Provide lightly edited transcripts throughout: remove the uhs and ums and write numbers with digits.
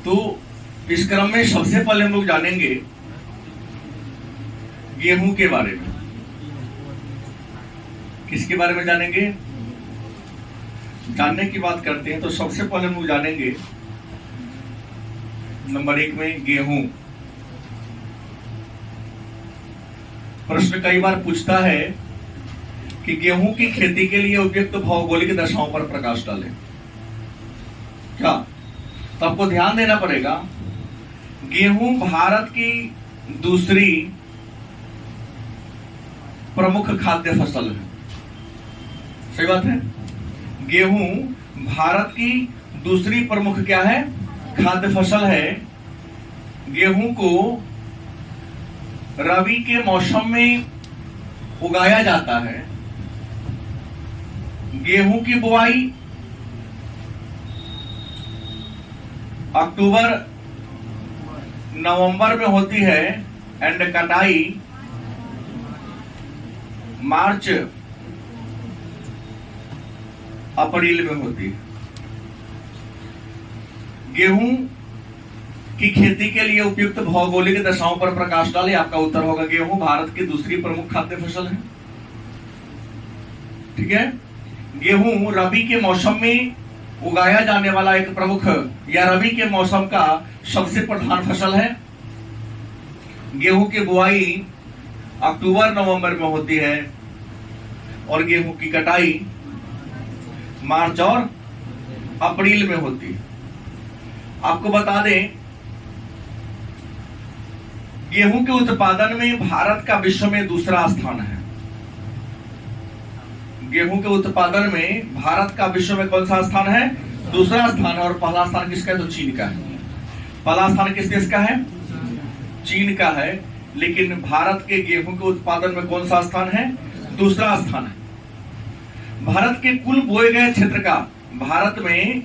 तो इस क्रम में सबसे पहले हम लोग जानेंगे गेहूं के बारे में। किसके बारे में जानेंगे? जानने की बात करते हैं तो सबसे पहले हम लोग जानेंगे नंबर 1 में गेहूं। प्रश्न कई बार पूछता है कि गेहूं की खेती के लिए उपयुक्त भौगोलिक दशाओं पर प्रकाश डालें। क्या? तो आपको ध्यान देना पड़ेगा, गेहूं भारत की दूसरी प्रमुख खाद्य फसल है। सही बात है। गेहूं भारत की दूसरी प्रमुख क्या है? खाद्य फसल है। गेहूं को रबी के मौसम में उगाया जाता है। गेहूं की बुआई अक्टूबर नवंबर में होती है एंड कटाई मार्च अप्रैल में होती है। गेहूं की खेती के लिए उपयुक्त भौगोलिक दशाओं पर प्रकाश डालें। आपका उत्तर होगा गेहूं भारत की दूसरी प्रमुख खाद्य फसल है। ठीक है। गेहूं रबी के मौसम में उगाया जाने वाला एक प्रमुख या रबी के मौसम का सबसे प्रधान फसल है। गेहूं की बुआई अक्टूबर नवंबर में होती है और गेहूं की कटाई मार्च और अप्रैल में होती है। आपको बता दें, गेहूं के उत्पादन में भारत का विश्व में दूसरा स्थान है। गेहूं के उत्पादन में भारत का विश्व में कौन सा स्थान है? दूसरा स्थान। और पहला स्थान किसका है? तो चीन का है। पहला स्थान किस देश का है? चीन का है। लेकिन भारत के गेहूं के उत्पादन में कौन सा स्थान है? दूसरा स्थान है। भारत के कुल बोए गए क्षेत्र का, भारत में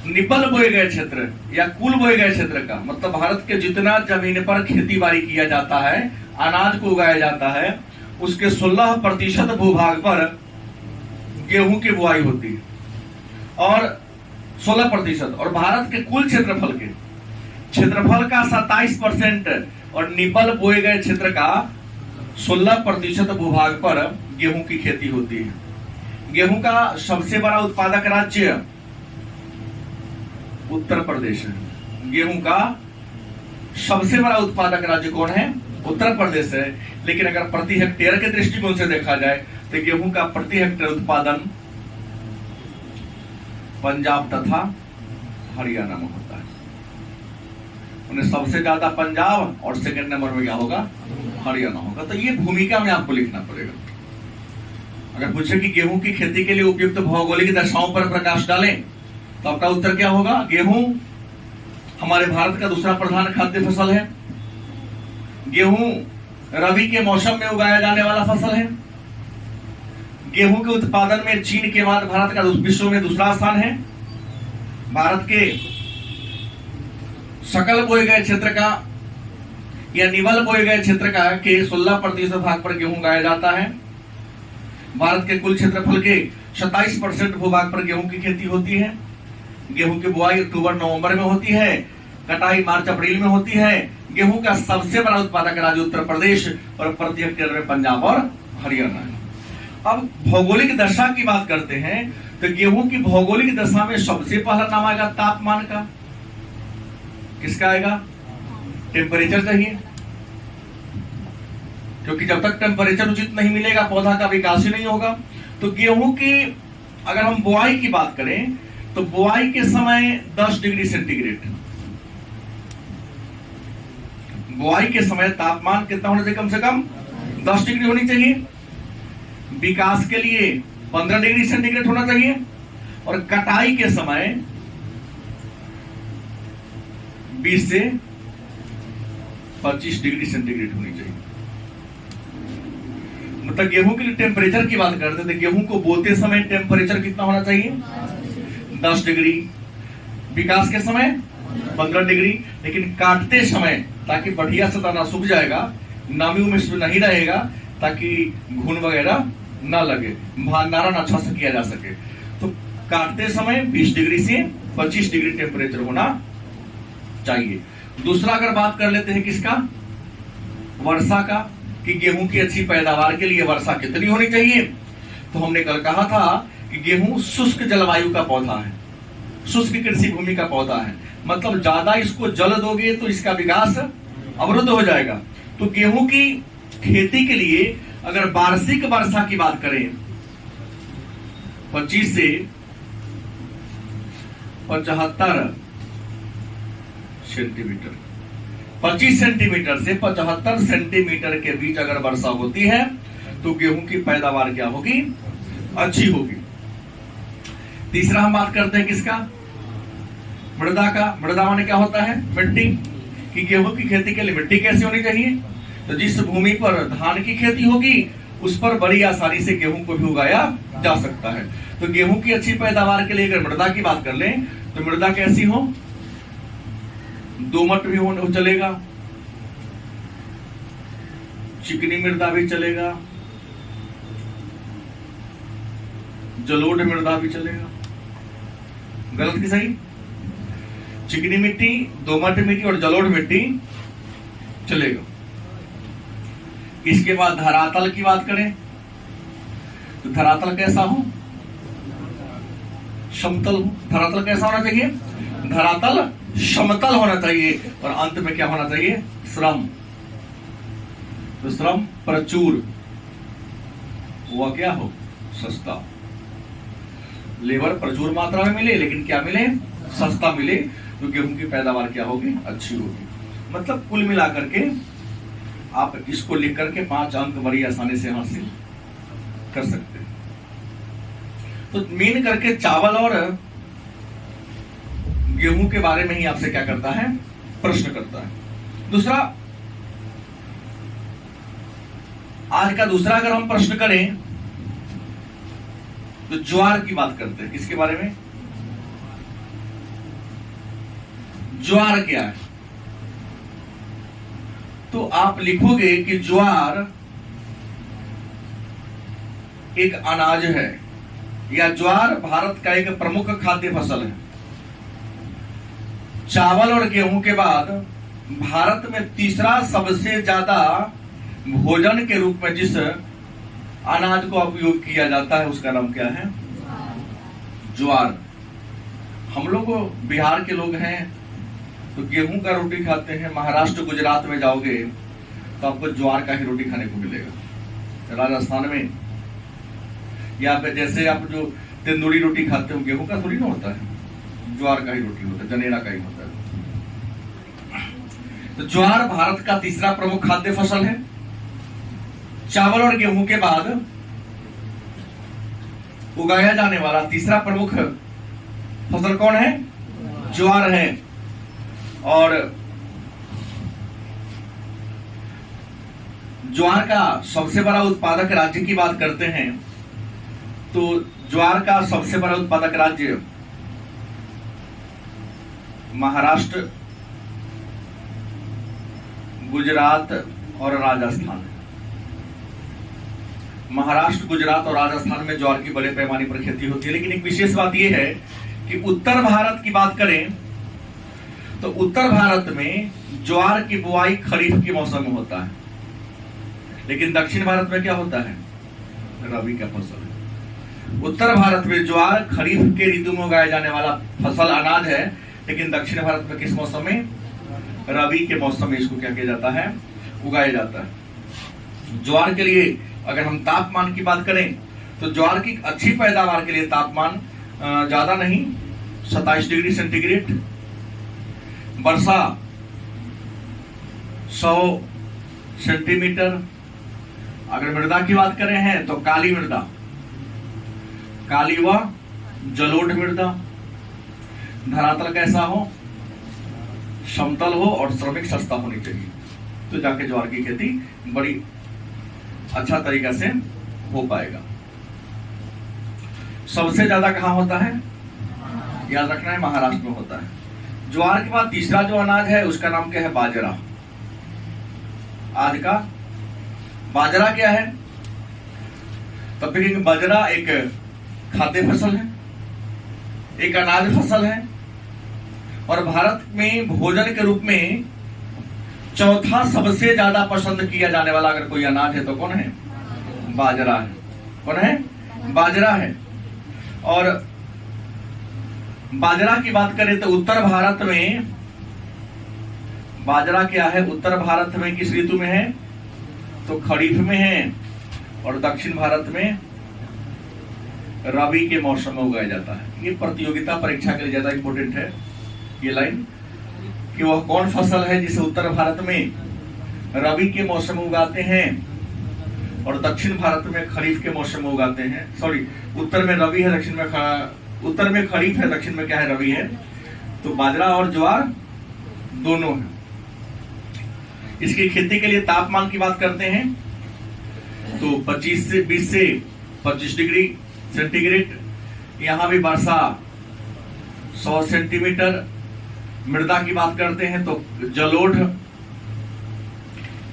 निपल बोए गए क्षेत्र या कुल बोए गए क्षेत्र का मतलब भारत के जितना जमीन पर खेती बाड़ी किया जाता है, अनाज को उगाया जाता है, उसके 16% भूभाग पर गेहूं की बुआई होती है और 16%। और भारत के कुल क्षेत्रफल का 27% और निपल बोए गए क्षेत्र का 16% भूभाग पर गेहूं की खेती होती है। गेहूं का सबसे बड़ा उत्पादक राज्य उत्तर प्रदेश है। गेहूं का सबसे बड़ा उत्पादक राज्य कौन है? उत्तर प्रदेश है। लेकिन अगर प्रति हेक्टेयर के दृष्टिकोण से देखा जाए तो गेहूं का प्रति हेक्टेयर उत्पादन पंजाब तथा हरियाणा में होता है। उन्हें सबसे ज्यादा पंजाब और सेकंड नंबर में क्या होगा? हरियाणा होगा। तो ये भूमिका में आपको लिखना पड़ेगा। अगर पूछे कि गेहूं की खेती के लिए उपयुक्त भौगोलिक दशाओं पर प्रकाश डालें तो आपका उत्तर क्या होगा? गेहूं हमारे भारत का दूसरा प्रधान खाद्य फसल है। गेहूं रबी के मौसम में उगाया जाने वाला फसल है। गेहूं के उत्पादन में चीन के बाद भारत का विश्व में दूसरा स्थान है। भारत के सकल बोए गए क्षेत्र का या निवल बोए गए क्षेत्र का के 16% भाग पर गेहूं उगाया जाता है। भारत के कुल क्षेत्रफल के 27% भूभाग पर गेहूं की खेती होती है। गेहूं की बुआई अक्टूबर नवंबर में होती है, कटाई मार्च अप्रैल में होती है। गेहूं का सबसे बड़ा उत्पादक राज्य उत्तर प्रदेश और प्रति हेक्टेयर में पंजाब और हरियाणा है। अब भौगोलिक दशा की बात करते हैं तो गेहूं की भौगोलिक दशा में सबसे पहला नाम आएगा तापमान का। किसका आएगा? टेम्परेचर चाहिए, क्योंकि जब तक टेम्परेचर उचित नहीं मिलेगा पौधा का विकास ही नहीं होगा। तो गेहूं की अगर हम बुआई की बात करें तो बुआई के समय 10 डिग्री सेंटीग्रेड, बुआई के समय तापमान कितना होना चाहिए? कम से कम 10 डिग्री होनी चाहिए। विकास के लिए 15 डिग्री सेंटीग्रेड होना चाहिए और कटाई के समय 20 से 25 डिग्री सेंटीग्रेड होनी चाहिए। मतलब गेहूं के लिए टेम्परेचर की बात करते थे, गेहूं को बोते समय टेम्परेचर कितना होना चाहिए? 10 डिग्री। विकास के समय 15 डिग्री। लेकिन काटते समय ताकि बढ़िया से दाना सूख जाएगा, नमी में नहीं रहेगा, ताकि घुन वगैरह ना लगे, भंडारण अच्छा से किया जा सके। तो काटते समय 20 डिग्री से 25 डिग्री टेम्परेचर होना चाहिए। दूसरा अगर बात कर लेते हैं किसका, वर्षा का, कि गेहूं की अच्छी पैदावार के लिए वर्षा कितनी होनी चाहिए। तो हमने कल कहा था कि गेहूं शुष्क जलवायु का पौधा है, शुष्क कृषि भूमि का पौधा है, मतलब ज्यादा इसको जल दोगे तो इसका विकास अवरुद्ध हो जाएगा। तो गेहूं की खेती के लिए अगर वार्षिक वर्षा की बात करें 25 से 75 सेंटीमीटर, 25 सेंटीमीटर से 75 सेंटीमीटर के बीच अगर वर्षा होती है तो गेहूं की पैदावार क्या होगी, अच्छी होगी। तीसरा हम बात करते हैं किसका, मृदा का। मृदा माने क्या होता है, मिट्टी। कि गेहूं की खेती के लिए मिट्टी कैसी होनी चाहिए, तो जिस भूमि पर धान की खेती होगी उस पर बड़ी आसानी से गेहूं को भी उगाया जा सकता है। तो गेहूं की अच्छी पैदावार के लिए अगर मृदा की बात कर लें तो मृदा कैसी हो, दोमट भी हो चलेगा, चिकनी मृदा भी चलेगा, जलोढ़ मृदा भी चलेगा। गलत की सही, चिकनी मिट्टी, दोमट मिट्टी और जलोढ़ मिट्टी चलेगा। इसके बाद धरातल की बात करें तो धरातल कैसा हो, समतल हो। धरातल कैसा होना चाहिए, धरातल समतल होना चाहिए। और अंत में क्या होना चाहिए, श्रम। तो श्रम प्रचुर, वह क्या हो, सस्ता। लेबर प्रचुर मात्रा में मिले लेकिन क्या मिले, सस्ता मिले, तो गेहूं की पैदावार क्या होगी, अच्छी होगी। मतलब कुल मिलाकर के आप इसको लिख करके 5 अंक बड़ी आसानी से हासिल कर सकते हैं। तो मेन करके चावल और गेहूं के बारे में ही आपसे क्या करता है, प्रश्न करता है। दूसरा, आज का दूसरा अगर हम प्रश्न करें तो ज्वार की बात करते हैं। किसके बारे में, ज्वार क्या है। तो आप लिखोगे कि ज्वार एक अनाज है, या ज्वार भारत का एक प्रमुख खाद्य फसल है। चावल और गेहूं के बाद भारत में तीसरा सबसे ज्यादा भोजन के रूप में जिस अनाज को उपयोग किया जाता है उसका नाम क्या है, ज्वार। हम लोग बिहार के लोग हैं तो गेहूं का रोटी खाते हैं। महाराष्ट्र गुजरात में जाओगे तो आपको ज्वार का ही रोटी खाने को मिलेगा। राजस्थान में या फिर जैसे आप जो तंदूरी रोटी खाते हो, गेहूं का थोड़ी ना होता है, ज्वार का ही रोटी होता है, जनेरा का ही होता है। तो ज्वार भारत का तीसरा प्रमुख खाद्य फसल है। चावल और गेहूं के बाद उगाया जाने वाला तीसरा प्रमुख फसल कौन है, ज्वार है। और ज्वार का सबसे बड़ा उत्पादक राज्य की बात करते हैं तो ज्वार का सबसे बड़ा उत्पादक राज्य महाराष्ट्र, गुजरात और राजस्थान। महाराष्ट्र, गुजरात और राजस्थान में ज्वार की बड़े पैमाने पर खेती होती है। लेकिन एक विशेष बात यह है कि उत्तर भारत की बात करें तो उत्तर भारत में ज्वार की बुआई खरीफ के मौसम में होता है, लेकिन दक्षिण भारत में क्या होता है, रबी का फसल है। उत्तर भारत में ज्वार खरीफ के ऋतु में उगाया जाने वाला फसल अनाज है, लेकिन दक्षिण भारत में किस मौसम में, रबी के मौसम में इसको क्या किया जाता है, उगाया जाता है। ज्वार के लिए अगर हम तापमान की बात करें तो ज्वार की अच्छी पैदावार के लिए तापमान ज्यादा नहीं, 27 डिग्री सेंटीग्रेड। वर्षा 100 सेंटीमीटर। अगर मृदा की बात करें हैं तो काली मृदा, काली व जलोढ़ मृदा। धरातल कैसा हो, समतल हो और श्रमिक सस्ता होनी चाहिए, तो जाके ज्वार की खेती बड़ी अच्छा तरीका से हो पाएगा। सबसे ज्यादा कहां होता है, याद रखना है, महाराष्ट्र में होता है। ज्वार के बाद तीसरा जो अनाज है उसका नाम क्या है, बाजरा। आज का बाजरा क्या है, तब तक बाजरा एक खाद्य फसल है। एक अनाज फसल है, और भारत में भोजन के रूप में चौथा सबसे ज्यादा पसंद किया जाने वाला अगर कोई अनाज है तो कौन है? बाजरा है। कौन है? बाजरा है। और बाजरा की बात करें तो उत्तर भारत में बाजरा क्या है? उत्तर भारत में किस ऋतु में है? तो खरीफ में है, और दक्षिण भारत में रबी के मौसम में उगाया जाता है। ये प्रतियोगिता परीक्षा के लिए ज्यादा इंपोर्टेंट है ये लाइन, कि वह कौन फसल है जिसे उत्तर भारत में रबी के मौसम में उगाते हैं और दक्षिण भारत में खरीफ के मौसम में उगाते हैं। सॉरी, उत्तर में रबी है, दक्षिण में उत्तर में खरीफ है, दक्षिण में क्या है? रबी है। तो बाजरा और ज्वार दोनों है। इसकी खेती के लिए तापमान की बात करते हैं तो 20 से 25 डिग्री सेंटीग्रेड। यहां भी वर्षा 100 सेंटीमीटर। मृदा की बात करते हैं तो जलोढ़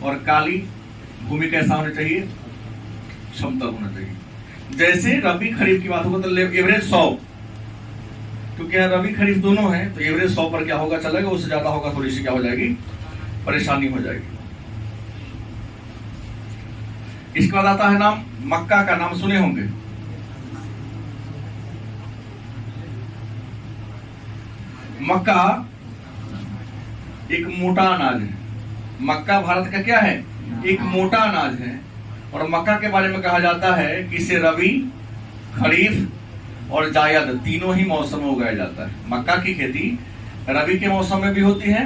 और काली। भूमि कैसा होना चाहिए? समतल होना चाहिए। जैसे रबी खरीफ की बात होगा तो एवरेज 100, क्योंकि रबी खरीफ दोनों है तो एवरेज 100 पर क्या होगा? चलेगा। उससे ज्यादा होगा थोड़ी सी क्या हो जाएगी? परेशानी हो जाएगी। इसके बाद आता है नाम मक्का का। नाम सुने होंगे। मक्का एक मोटा अनाज है। मक्का भारत का क्या है? एक मोटा अनाज है। और मक्का के बारे में कहा जाता है कि इसे रबी, खरीफ और जायद तीनों ही मौसम में उगाया जाता है। मक्का की खेती रबी के मौसम में भी होती है,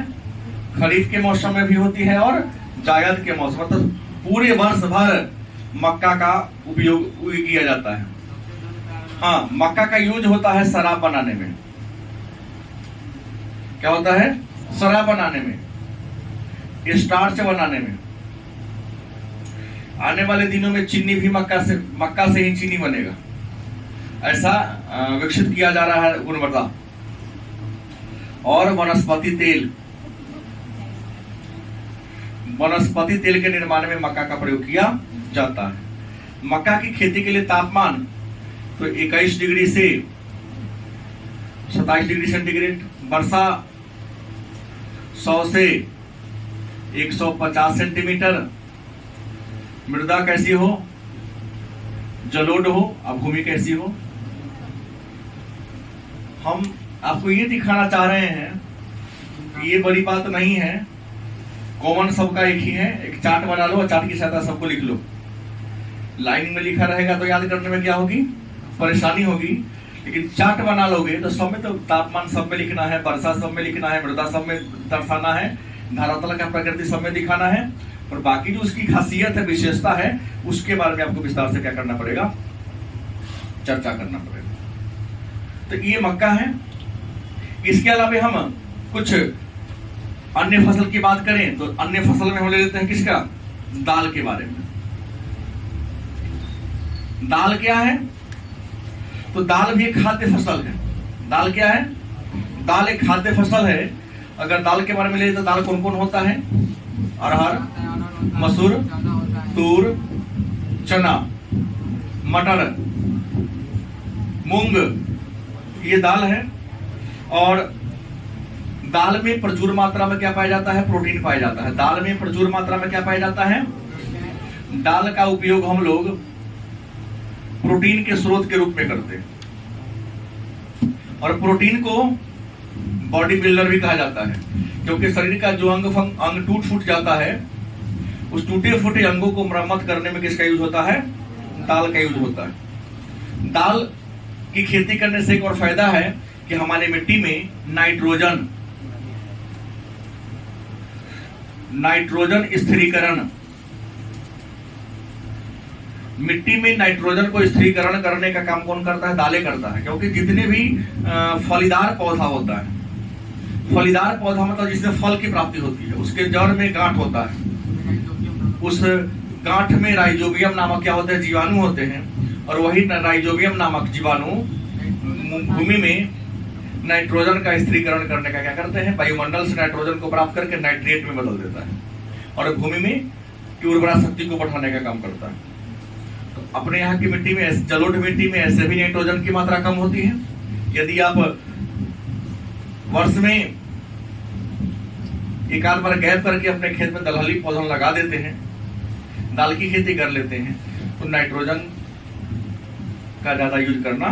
खरीफ के मौसम में भी होती है और जायद के मौसम में। तो पूरे वर्ष भर मक्का का उपयोग किया जाता है। हाँ, मक्का का यूज होता है शराब बनाने में। क्या होता है? शराब बनाने में, स्टार्च बनाने में। आने वाले दिनों में चीनी भी मक्का से ही चीनी बनेगा, ऐसा विकसित किया जा रहा है गुणवत्ता। और वनस्पति तेल के निर्माण में मक्का का प्रयोग किया जाता है। मक्का की खेती के लिए तापमान तो 21 डिग्री से 27 डिग्री सेंटीग्रेड। वर्षा 100 से 150 सेंटीमीटर। मृदा कैसी हो? जलोढ़ हो। अब भूमि कैसी हो? हम आपको ये दिखाना चाह रहे हैं, ये बड़ी बात नहीं है, कॉमन सबका एक ही है। एक चार्ट बना लो और चार्ट की सहायता सबको लिख लो। लाइन में लिखा रहेगा तो याद करने में क्या होगी? परेशानी होगी। लेकिन चार्ट बना लोगे तो सब में तो तापमान सब में लिखना है, वर्षा सब में लिखना है, मृदा सब में दर्शाना है, धरातल का प्रकृति सब में दिखाना है, और बाकी जो उसकी खासियत है, विशेषता है, उसके बारे में आपको विस्तार से क्या करना पड़ेगा? चर्चा करना पड़ेगा। तो ये मक्का है। इसके अलावा हम कुछ अन्य फसल की बात करें तो अन्य फसल में हम ले लेते हैं किसका? दाल के बारे में। दाल क्या है? तो दाल भी एक खाद्य फसल है। दाल क्या है? दाल एक खाद्य फसल है। अगर दाल के बारे में ले तो दाल कौन कौन होता है? अरहर, मसूर, तूर, चना, मटर, मूंग, ये दाल है। और दाल में प्रचुर मात्रा में क्या पाया जाता है? प्रोटीन पाया जाता है। दाल में प्रचुर मात्रा में क्या पाया जाता है? दाल का उपयोग हम लोग प्रोटीन के स्रोत के रूप में करते हैं। और प्रोटीन को बॉडी बिल्डर भी कहा जाता है, क्योंकि शरीर का जो अंग टूट फूट जाता है, उस टूटे फूटे अंगों को मरम्मत करने में किसका यूज होता है? दाल का यूज होता है। दाल की खेती करने से एक और फायदा है कि हमारे मिट्टी में नाइट्रोजन स्थिरीकरण, मिट्टी में नाइट्रोजन को स्थिरीकरण करने का काम कौन करता है? दालें करता है। क्योंकि जितने भी फलीदार पौधा होता है, फलीदार पौधा मतलब जिसमें फल की प्राप्ति होती है, उसके जड़ में गांठ होता है। उस गांठ में राइजोबियम नामक क्या होते हैं? जीवाणु होते हैं। और वही राइजोबियम नामक जीवाणु भूमि में नाइट्रोजन का स्थिरीकरण करने का क्या करते हैं? वायुमंडल से नाइट्रोजन को प्राप्त करके नाइट्रेट में बदल देता है और भूमि में की उर्वरा शक्ति को बढ़ाने का काम करता है। तो अपने यहाँ की मिट्टी में, जलोढ़ मिट्टी में ऐसे भी नाइट्रोजन की मात्रा कम होती है, यदि आप वर्ष में एक आध बार गैप करके अपने खेत में दलहनी पौधा लगा देते हैं, दाल की खेती कर लेते हैं, तो नाइट्रोजन का ज्यादा यूज करना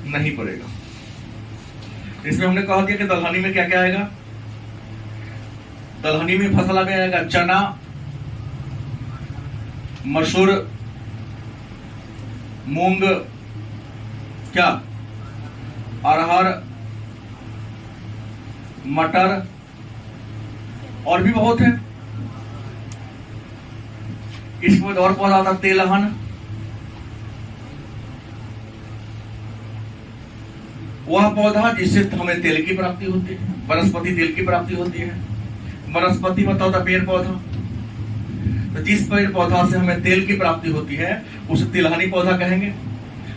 नहीं पड़ेगा। इसमें हमने कहा दिया कि दलहनी में क्या क्या आएगा। दलहनी में फसल में आएगा चना, मसूर, मूंग, क्या अरहर, मटर, और भी बहुत है। इसके बाद और पौधा आता तेलहन, वह पौधा जिससे हमें तेल की प्राप्ति होती है, वनस्पति तेल की प्राप्ति होती है। वनस्पति मतलब होता पेड़ पौधा, तो जिस पेड़ पौधा से हमें तेल की प्राप्ति होती है उसे तिलहनी पौधा कहेंगे।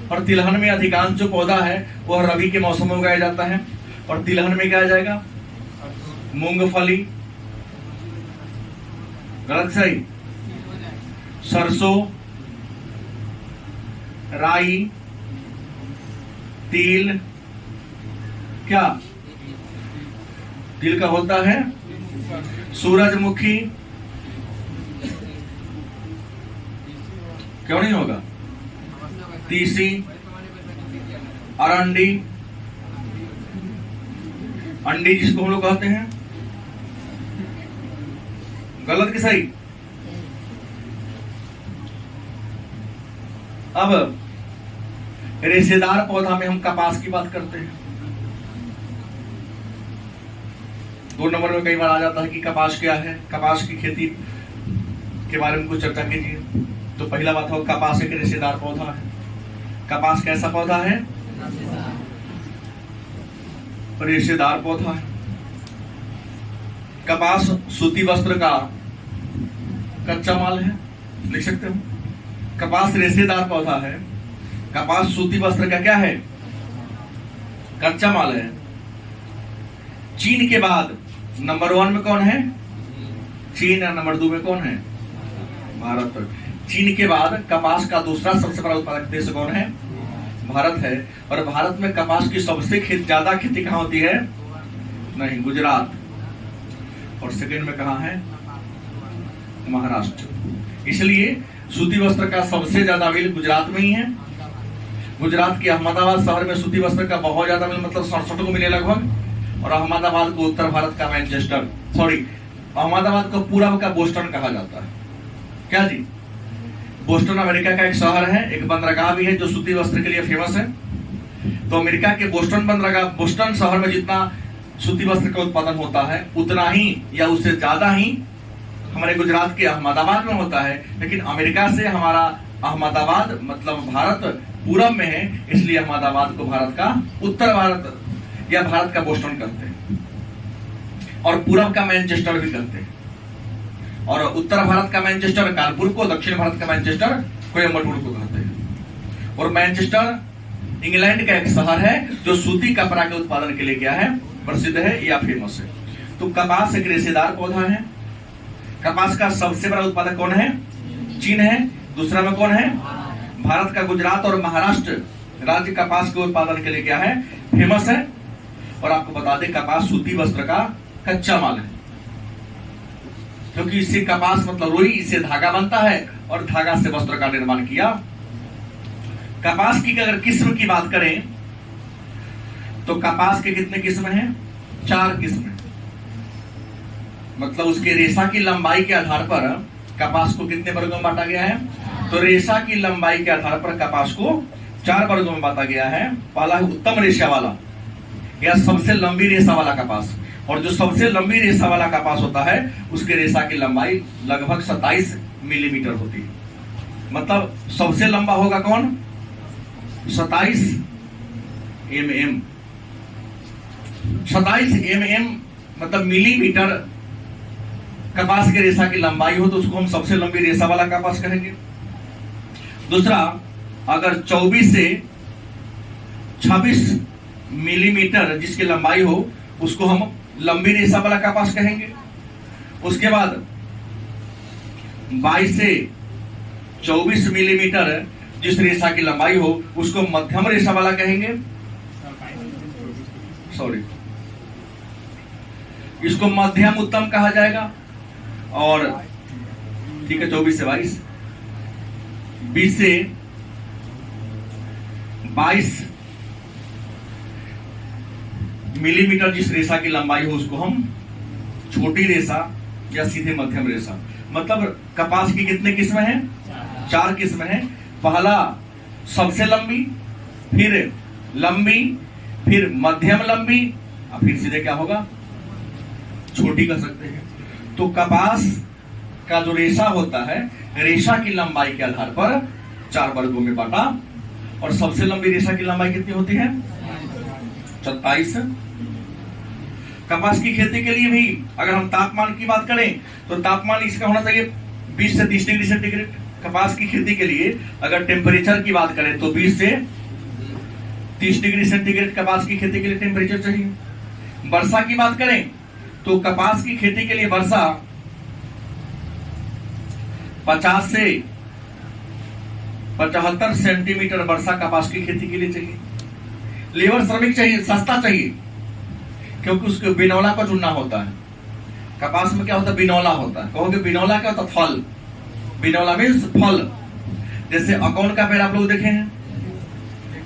और तिलहन में अधिकांश जो पौधा है वह रबी के मौसम में उगाया जाता है। और तिलहन में क्या आ जाएगा, मूंगफली, गलत सही, सरसों, राई, तिल, क्या तिल का होता है, सूरजमुखी, क्यों नहीं होगा, तीसी, अरंडी, अंडी जिसको हम लोग कहते हैं, गलत कि सही। अब रेशेदार पौधा में हम कपास की बात करते हैं। 2 नंबर में कई बार आ जाता है कि कपास क्या है, कपास की खेती के बारे में कुछ चर्चा कीजिए। तो पहला बात हो, कपास एक रेशेदार पौधा है। कपास कैसा पौधा है, रेशेदार पौधा है। कपास सूती वस्त्र का कच्चा माल है, लिख सकते हो। कपास रेशेदार पौधा है, कपास सूती वस्त्र का क्या है, कच्चा माल है। चीन के बाद नंबर 1 में कौन है, चीन, और नंबर 2 में कौन है, भारत। चीन के बाद कपास का दूसरा सबसे बड़ा उत्पादक देश कौन है, भारत है। और भारत में कपास की सबसे ज्यादा खेती कहां होती है, नहीं, गुजरात। और सेकंड में कहां है, महाराष्ट्र। इसलिए सूती वस्त्र का सबसे ज्यादा मिल गुजरात में ही है। गुजरात के अहमदाबाद शहर में सूती वस्त्र का बहुत ज्यादा मिल, मतलब 67 को मिले लगभग। और अहमदाबाद को उत्तर भारत का मैनचेस्टर, सॉरी, अहमदाबाद को पूर्व का बोस्टन कहा जाता है। क्या जी, बोस्टन अमेरिका का एक शहर है, एक बंदरगाह भी है जो सूती वस्त्र के लिए फेमस है। तो अमेरिका के बोस्टन बंदरगाह, बोस्टन शहर में जितना सूती वस्त्र का उत्पादन होता है उतना ही या उससे ज्यादा ही हमारे गुजरात के अहमदाबाद में होता है। लेकिन अमेरिका से हमारा अहमदाबाद मतलब भारत पूरब में है, इसलिए अहमदाबाद को भारत का उत्तर भारत या भारत का बोस्टन कहते हैं। और पूरब का मैनचेस्टर भी कहते हैं। और उत्तर भारत का मैनचेस्टर कानपुर को, दक्षिण भारत का मैनचेस्टर कोयम्बटूर को कहते हैं। और मैनचेस्टर इंग्लैंड का एक शहर है जो सूती कपड़ा के उत्पादन के लिए क्या है, प्रसिद्ध है या फेमस है। तो कपास एक रेशेदार पौधा है। कपास का सबसे बड़ा उत्पादक कौन है, चीन है। दूसरा में कौन है, भारत का गुजरात और महाराष्ट्र राज्य कपास के उत्पादन के लिए क्या है, फेमस है। और आपको बता दें कपास सूती वस्त्र का कच्चा माल है, क्योंकि इससे कपास मतलब रुई, इससे धागा बनता है और धागा से वस्त्र का निर्माण किया। कपास की अगर किस्म की बात करें तो कपास के कितने किस्म हैं, 4 किस्म। मतलब उसके रेशा की लंबाई के आधार पर कपास को कितने वर्गों में बांटा गया है, तो रेशा की लंबाई के आधार पर कपास को 4 वर्गों में बांटा गया है। पहला है उत्तम रेशा वाला या सबसे लंबी रेशा वाला कपास। और जो सबसे लंबी रेशा वाला कपास होता है उसके रेशा की लंबाई लगभग 27 मिलीमीटर होती है। मतलब सबसे लंबा होगा कौन, 27 mm। 27 mm मतलब मिलीमीटर कपास के रेशा की लंबाई हो तो उसको हम सबसे लंबी रेशा वाला कपास कहेंगे। दूसरा, अगर 24 से 26 मिलीमीटर जिसकी लंबाई हो उसको हम लंबी रेशा वाला कपास कहेंगे। उसके बाद 22 से 24 मिलीमीटर जिस रेशा की लंबाई हो उसको मध्यम रेशा वाला कहेंगे। सॉरी, इसको मध्यम उत्तम कहा जाएगा। और ठीक है, 24 से 22, 20 से 22 मिलीमीटर जिस रेशा की लंबाई हो उसको हम छोटी रेशा या सीधे मध्यम रेशा, मतलब कपास की कितने किस्में हैं? 4 किस्में हैं। पहला सबसे लंबी, फिर लंबी, फिर मध्यम लंबी, और फिर सीधे क्या होगा? छोटी कर सकते हैं। तो कपास का जो रेशा होता है, रेशा की लंबाई के आधार पर 4 वर्गों में बांटा। और सबसे लंबी रेशा की लंबाई कितनी होती है? 27। कपास की खेती के लिए भी अगर हम तापमान की बात करें तो तापमान इसका होना चाहिए 20 से 30 डिग्री सेंटीग्रेड। कपास की खेती के लिए अगर टेम्परेचर की बात करें तो 20 से 30 डिग्री सेंटीग्रेड कपास की खेती के लिए टेम्परेचर चाहिए। वर्षा की बात करें तो कपास की खेती के लिए वर्षा 50 से 75 सेंटीमीटर वर्षा कपास की खेती के लिए चाहिए। लेबर श्रमिक चाहिए, सस्ता चाहिए, क्योंकि उसको बिनौला को चुनना होता है। कपास में क्या होता है? बिनौला होता है। कहोगे बिनौला क्या होता है? फल। बिनौला मीन्स फल। जैसे अकाउंट का पेड़ आप लोग देखे हैं,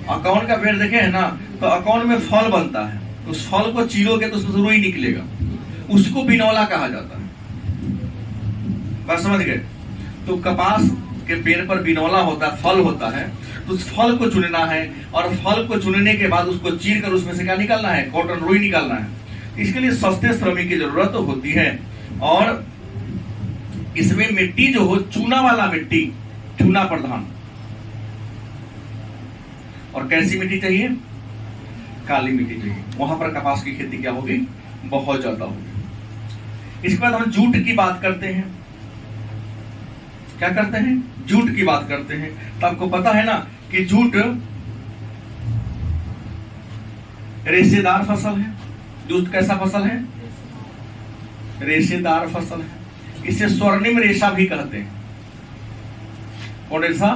अकाउंट का पेड़ देखे हैं ना, तो अकाउंट में फल बनता है। उस फल को चीरोगे तो उसमें रुई निकलेगा, उसको बिनौला कहा जाता है। बात समझ गए? तो कपास के पेड़ पर बिनौला होता है, फल होता है, तो उस फल को चुनना है, और फल को चुनने के बाद उसको चीर कर उसमें से क्या निकालना है? कॉटन, रुई निकालना है। इसके लिए सस्ते श्रमिक की जरूरत होती है। और इसमें मिट्टी जो हो, चूना वाला मिट्टी, चूना प्रधान। और कैसी मिट्टी चाहिए? काली मिट्टी चाहिए। वहां पर कपास की खेती क्या होगी? बहुत ज्यादा होगी। इसके बाद हम जूट की बात करते हैं। क्या करते हैं? जूट की बात करते हैं। तो आपको पता है ना कि जूट रेशेदार फसल है। जूट कैसा फसल है? रेशेदार फसल है। इसे स्वर्णिम रेशा भी कहते हैं। और रेशा,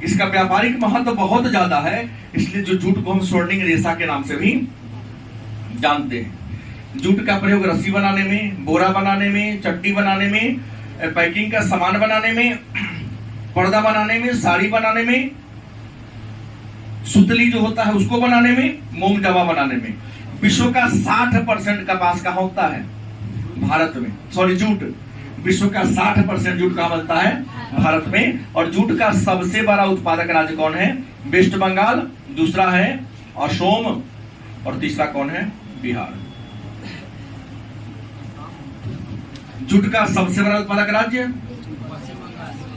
इसका व्यापारिक महत्व बहुत ज्यादा है, इसलिए जो जूट को हम स्वर्णिम रेशा के नाम से भी जानते हैं। जूट का प्रयोग रस्सी बनाने में, बोरा बनाने में, चट्टी बनाने में, पैकिंग का सामान बनाने में, पर्दा बनाने में, साड़ी बनाने में, सुतली जो होता है उसको बनाने में, मोम डब्बा बनाने में। विश्व का 60% कपास का होता है भारत में, सॉरी जूट। विश्व का 60% जूट का बनता है भारत में। और जूट का सबसे बड़ा उत्पादक राज्य कौन है? वेस्ट बंगाल, दूसरा है असम, और तीसरा कौन है? बिहार। जूट का सबसे बड़ा उत्पादक राज्य,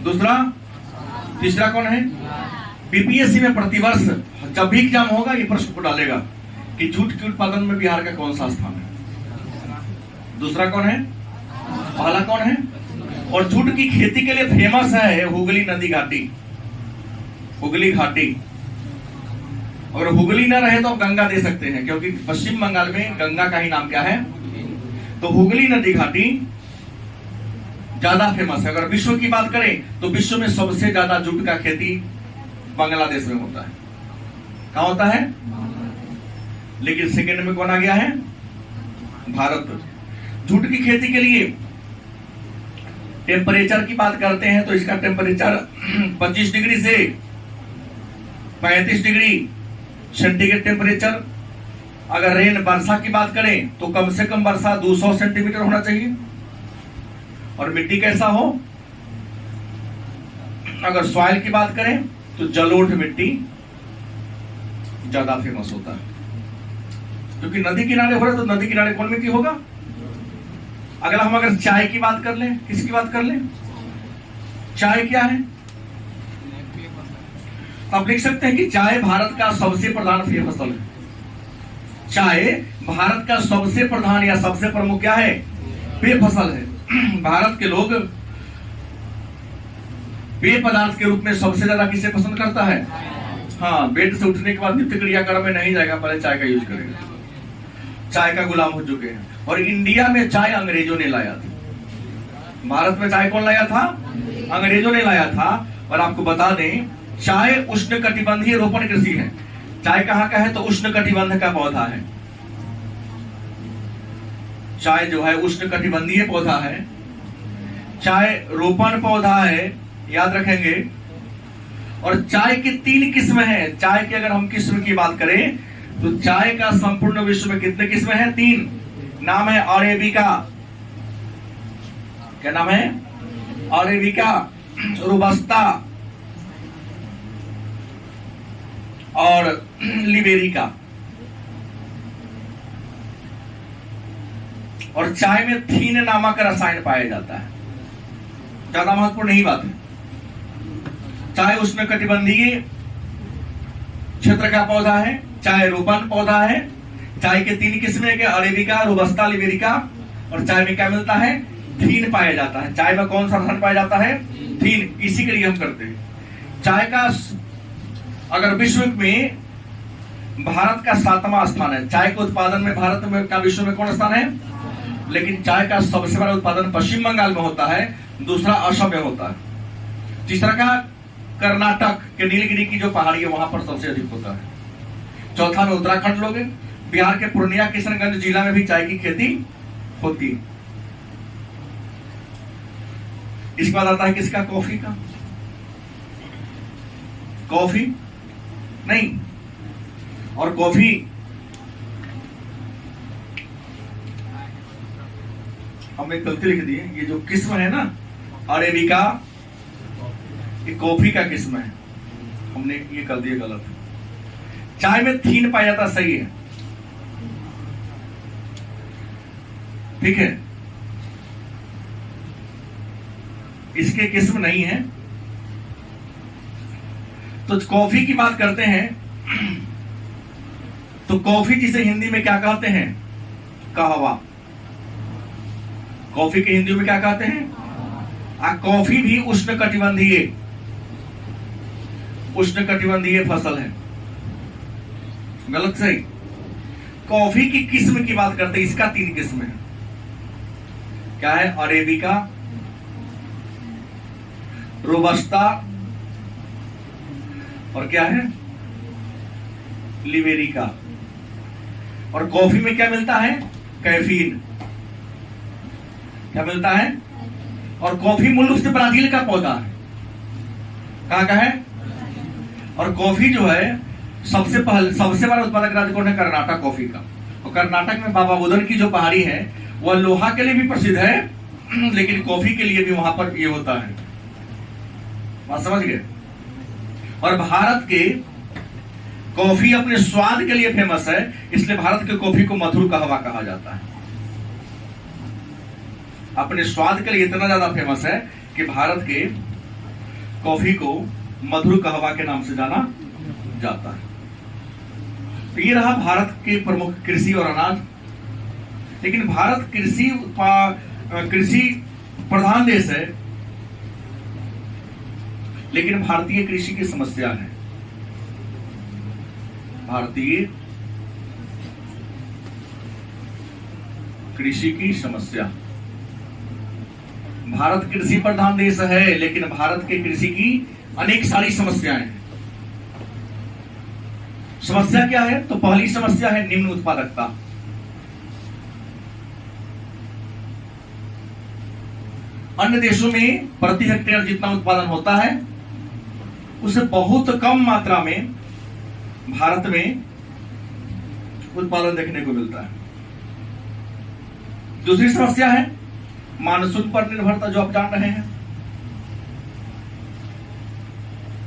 दूसरा, तीसरा कौन है? बीपीएससी में प्रतिवर्ष जब भी एग्जाम होगा ये प्रश्न को डालेगा कि जूट के उत्पादन में बिहार का कौन सा स्थान है? दूसरा कौन है? पहला कौन है? और जूट की खेती के लिए फेमस है हुगली नदी घाटी। हुगली घाटी, अगर हुगली ना रहे तो आप गंगा दे सकते हैं, क्योंकि पश्चिम बंगाल में गंगा का ही नाम क्या है? तो हुगली नदी घाटी ज्यादा फेमस है। अगर विश्व की बात करें तो विश्व में सबसे ज्यादा जूट का खेती बांग्लादेश में होता है। कहां होता है? लेकिन सेकंड में कौन आ गया है? भारत। जूट की खेती के लिए टेम्परेचर की बात करते हैं तो इसका टेम्परेचर 25 डिग्री से 35 डिग्री सेंटीग्रेड टेम्परेचर। अगर रेन, वर्षा की बात करें तो कम से कम वर्षा 200 सेंटीमीटर होना चाहिए। और मिट्टी कैसा हो? अगर सॉइल की बात करें तो जलोढ़ मिट्टी ज्यादा फेमस होता है, क्योंकि नदी किनारे हो रहा है तो नदी किनारे कौन मिट्टी होगा? अगर चाय की बात कर लें, किसकी बात कर लें? चाय क्या है? आप लिख सकते हैं कि चाय भारत का सबसे प्रधान पेय फसल है। चाय भारत का सबसे प्रधान या सबसे प्रमुख क्या है? पेय फसल है। भारत के लोग पेय पदार्थ के रूप में सबसे ज्यादा किसे पसंद करता है? हाँ, बेड से उठने के बाद नित्य क्रियाक्रम में नहीं जाएगा, पहले चाय का यूज करेगा। चाय का गुलाम हो चुके हैं। और इंडिया में चाय अंग्रेजों ने लाया था। भारत में चाय कौन लाया था? अंग्रेजों ने लाया था। और आपको बता दें, चाय उष्ण कटिबंधीय रोपण कृषि है। चाय कहाँ का है? तो उष्ण कटिबंध का पौधा है। चाय जो है उष्णकटिबंधीय पौधा है, चाय रोपण पौधा है, याद रखेंगे। और चाय की 3 किस्में हैं। चाय की अगर हम किस्म की बात करें तो चाय का संपूर्ण विश्व में कितने किस्में हैं? 3। नाम है अरेबिका, क्या नाम है? अरेबिका, रोबस्ता और लिबेरिका। और चाय में थीन नामक रसायन पाया जाता है। ज्यादा महत्वपूर्ण नहीं बात है। चाय उष्णकटिबंधीय क्षेत्र का पौधा है, चाय रोपण पौधा है, चाय के 3 किस्में के अरेबिका, रोबस्ता, लिबेरिका। और चाय में क्या मिलता है? थीन पाया जाता है। चाय में कौन सा रसायन पाया जाता है? थीन। इसी के लिए हम करते हैं। चाय का अगर विश्व में भारत का 7वां स्थान है। चाय के उत्पादन में भारत में का विश्व में कौन स्थान है? लेकिन चाय का सबसे बड़ा उत्पादन पश्चिम बंगाल में होता है, दूसरा असम में होता है, तीसरा का कर्नाटक के नीलगिरी की जो पहाड़ी है वहां पर सबसे अधिक होता है, चौथा में उत्तराखंड लोगे। बिहार के पूर्णिया किशनगंज जिला में भी चाय की खेती होती है। इसके बाद आता है किसका? कॉफी का। कॉफी नहीं, और कॉफी हमने गलती लिख दी है। ये जो किस्म है ना अरेबिका, ये कॉफी का किस्म है, हमने ये कर दिया गलत। चाय में थीन पाया जाता, सही है, ठीक है। इसके किस्म नहीं है। तो कॉफी की बात करते हैं तो कॉफी जिसे हिंदी में क्या कहते हैं? कहवा। कॉफी के हिंदी में क्या कहते हैं? कॉफी भी उष्णकटिबंधीय फसल है। गलत सही? कॉफी की किस्म की बात करते हैं, इसका 3 किस्म है। क्या है? अरेबिका, रोबस्ता और क्या है? लिबेरिका। और कॉफी में क्या मिलता है? कैफीन। क्या मिलता है? और कॉफी मूल रूप से ब्राजील का पौधा है। कहां का है? और कॉफी जो है सबसे बड़ा उत्पादक राज्य कौन है? कर्नाटक कॉफी का। और कर्नाटक में बाबा बुदन की जो पहाड़ी है वह लोहा के लिए भी प्रसिद्ध है, लेकिन कॉफी के लिए भी वहां पर ये होता है। बात समझ गए? और भारत के कॉफी अपने स्वाद के लिए फेमस है, इसलिए भारत के कॉफी को मधुर कहवा कहा जाता है। अपने स्वाद के लिए इतना ज्यादा फेमस है कि भारत के कॉफी को मधुर कहवा के नाम से जाना जाता है। तो ये रहा भारत के प्रमुख कृषि और अनाज। लेकिन भारत कृषि प्रधान देश है, लेकिन भारतीय कृषि की समस्या है। भारतीय कृषि की समस्या। भारत कृषि प्रधान देश है, लेकिन भारत के कृषि की अनेक सारी समस्याएं हैं। समस्या क्या है? तो पहली समस्या है निम्न उत्पादकता। अन्य देशों में प्रति हेक्टेयर जितना उत्पादन होता है उससे बहुत कम मात्रा में भारत में उत्पादन देखने को मिलता है। दूसरी समस्या है मानसून पर निर्भरता, जो आप जान रहे हैं।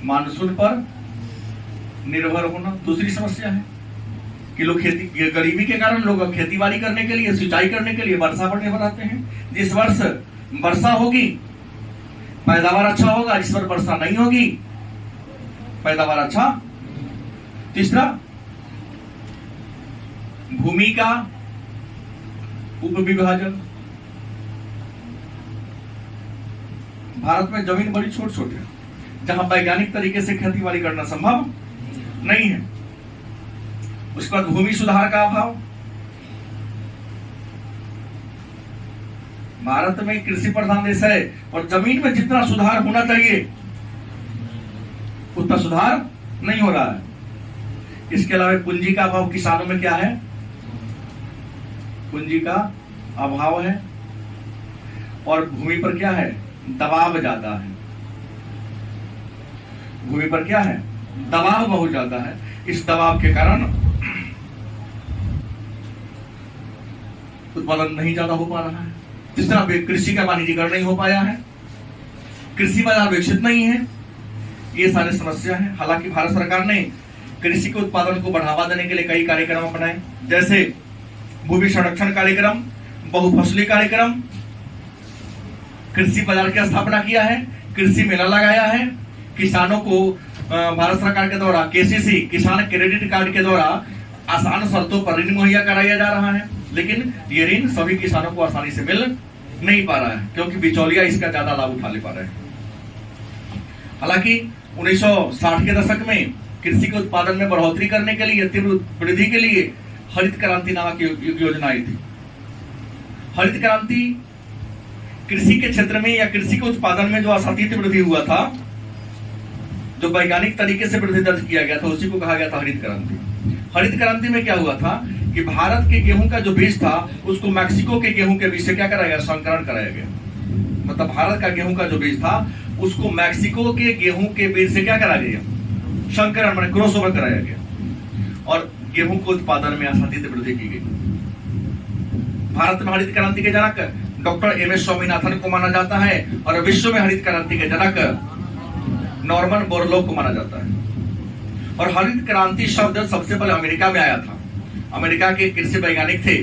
मानसून पर निर्भर होना दूसरी समस्या है कि लोग गरीबी के कारण लोग खेती बाड़ी करने के लिए, सिंचाई करने के लिए वर्षा पर निर्भर रहते हैं। जिस वर्ष वर्षा होगी पैदावार अच्छा होगा, जिस वर्ष वर्षा नहीं होगी पैदावार अच्छा। तीसरा भूमि का उपविभाजन। भारत में जमीन बड़ी छोट छोट है, जहां वैज्ञानिक तरीके से खेती बाड़ी करना संभव नहीं है। उसके बाद भूमि सुधार का अभाव। भारत में कृषि प्रधान देश है और जमीन में जितना सुधार होना चाहिए उतना सुधार नहीं हो रहा है। इसके अलावा पूंजी का अभाव। किसानों में क्या है? पूंजी का अभाव है और भूमि पर क्या है, दबाव ज्यादा है। भूमि पर क्या है, दबाव बहुत ज्यादा है। इस दबाव के कारण उत्पादन नहीं ज्यादा हो पा रहा है। जिस तरह कृषि का वाणिज्यीकरण नहीं हो पाया है, कृषि बाजार विकसित नहीं है, ये सारी समस्या है। हालांकि भारत सरकार ने कृषि के उत्पादन को बढ़ावा देने के लिए कई कार्यक्रम अपनाए, जैसे भूमि संरक्षण कार्यक्रम, बहुफसली कार्यक्रम, कृषि बाजार की स्थापना किया है, कृषि मेला लगाया है, किसानों को भारत सरकार के द्वारा केसीसी किसान क्रेडिट कार्ड के द्वारा आसान शर्तों पर ऋण मुहैया कराया जा रहा है। लेकिन ये ऋण सभी किसानों को आसानी से मिल नहीं पा रहा है, क्योंकि बिचौलिया इसका ज्यादा लाभ उठा ले पा रहे हैं। हालांकि 1960 के दशक में कृषि के उत्पादन में बढ़ोतरी करने के लिए, तीव्र वृद्धि के लिए हरित क्रांति नामक योजना आई थी। हरित क्रांति कृषि के क्षेत्र में या कृषि के उत्पादन में जो असातीत वृद्धि हुआ था, जो वैज्ञानिक तरीके से वृद्धि दर्ज किया गया था, उसी को कहा गया था हरित क्रांति। हरित क्रांति में क्या हुआ था कि भारत के गेहूं का जो बीज था उसको मैक्सिको के गेहूं के बीज से क्या कराया गया, संकरण कराया गया। मतलब भारत का गेहूं का जो बीज था उसको मैक्सिको के गेहूं के बीज से क्या कराया गया, संकरण माने क्रॉस ओवर कराया गया और गेहूं के उत्पादन में असातीत वृद्धि की गई। भारत में हरित क्रांति के जनक डॉक्टर एम एस स्वामीनाथन को माना जाता है और विश्व में हरित क्रांति के जनक नॉर्मन बोरलॉग को माना जाता है। और हरित क्रांति शब्द सबसे पहले अमेरिका में आया था। अमेरिका के कृषि वैज्ञानिक थे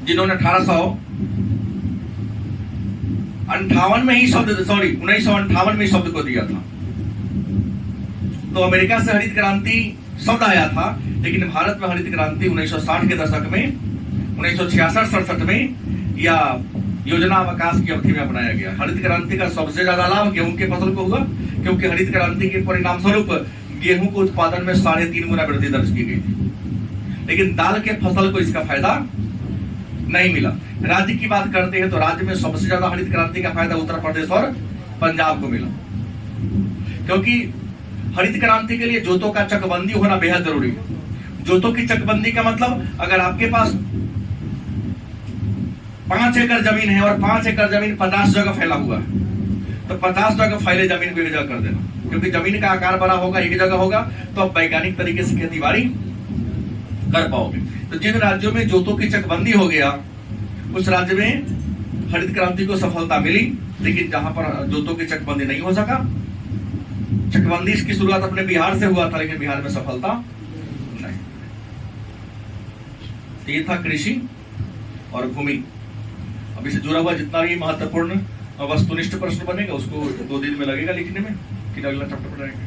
जिन्होंने 1958 में ही शब्द को दिया था। तो अमेरिका से हरित क्रांति शब्द आया था, लेकिन भारत में हरित क्रांति 1960 के दशक में, 1966-67 में या योजना अवकाश की अवधि में अपनाया गया। हरित क्रांति का सबसे ज्यादा लाभ गेहूं के फसल को हुआ, क्योंकि हरित क्रांति के परिणाम स्वरूप गेहूं के उत्पादन में 3.5 गुना वृद्धि दर्ज की गई थी। लेकिन दाल के फसल को इसका फायदा नहीं मिला। राज्य की बात करते हैं तो राज्य में सबसे ज्यादा हरित क्रांति का फायदा उत्तर प्रदेश और पंजाब को मिला, क्योंकि हरित क्रांति के लिए जोतों का चकबंदी होना बेहद जरूरी है। जोतों की चकबंदी का मतलब, अगर आपके पास 5 एकड़ जमीन है और 5 एकड़ जमीन 50 जगह फैला हुआ है, तो 50 जगह फैले जमीन को एक जगह कर देना, क्योंकि जमीन का आकार बड़ा होगा, एक जगह होगा, तो आप वैज्ञानिक तरीके से खेती बाड़ी कर पाओगे। तो जिन राज्यों में जोतों की चकबंदी हो गया, उस राज्य में हरित क्रांति को सफलता मिली। लेकिन जहां पर जोतों की चकबंदी नहीं हो सका, चकबंदी इसकी शुरुआत अपने बिहार से हुआ था, लेकिन बिहार में सफलता नहीं। ये था कृषि और भूमि। अब इससे जुड़ा हुआ जितना भी महत्वपूर्ण वस्तुनिष्ठ प्रश्न बनेगा उसको 2 दिन में लगेगा लिखने में, फिर अगला चैप्टर पढ़ाएंगे।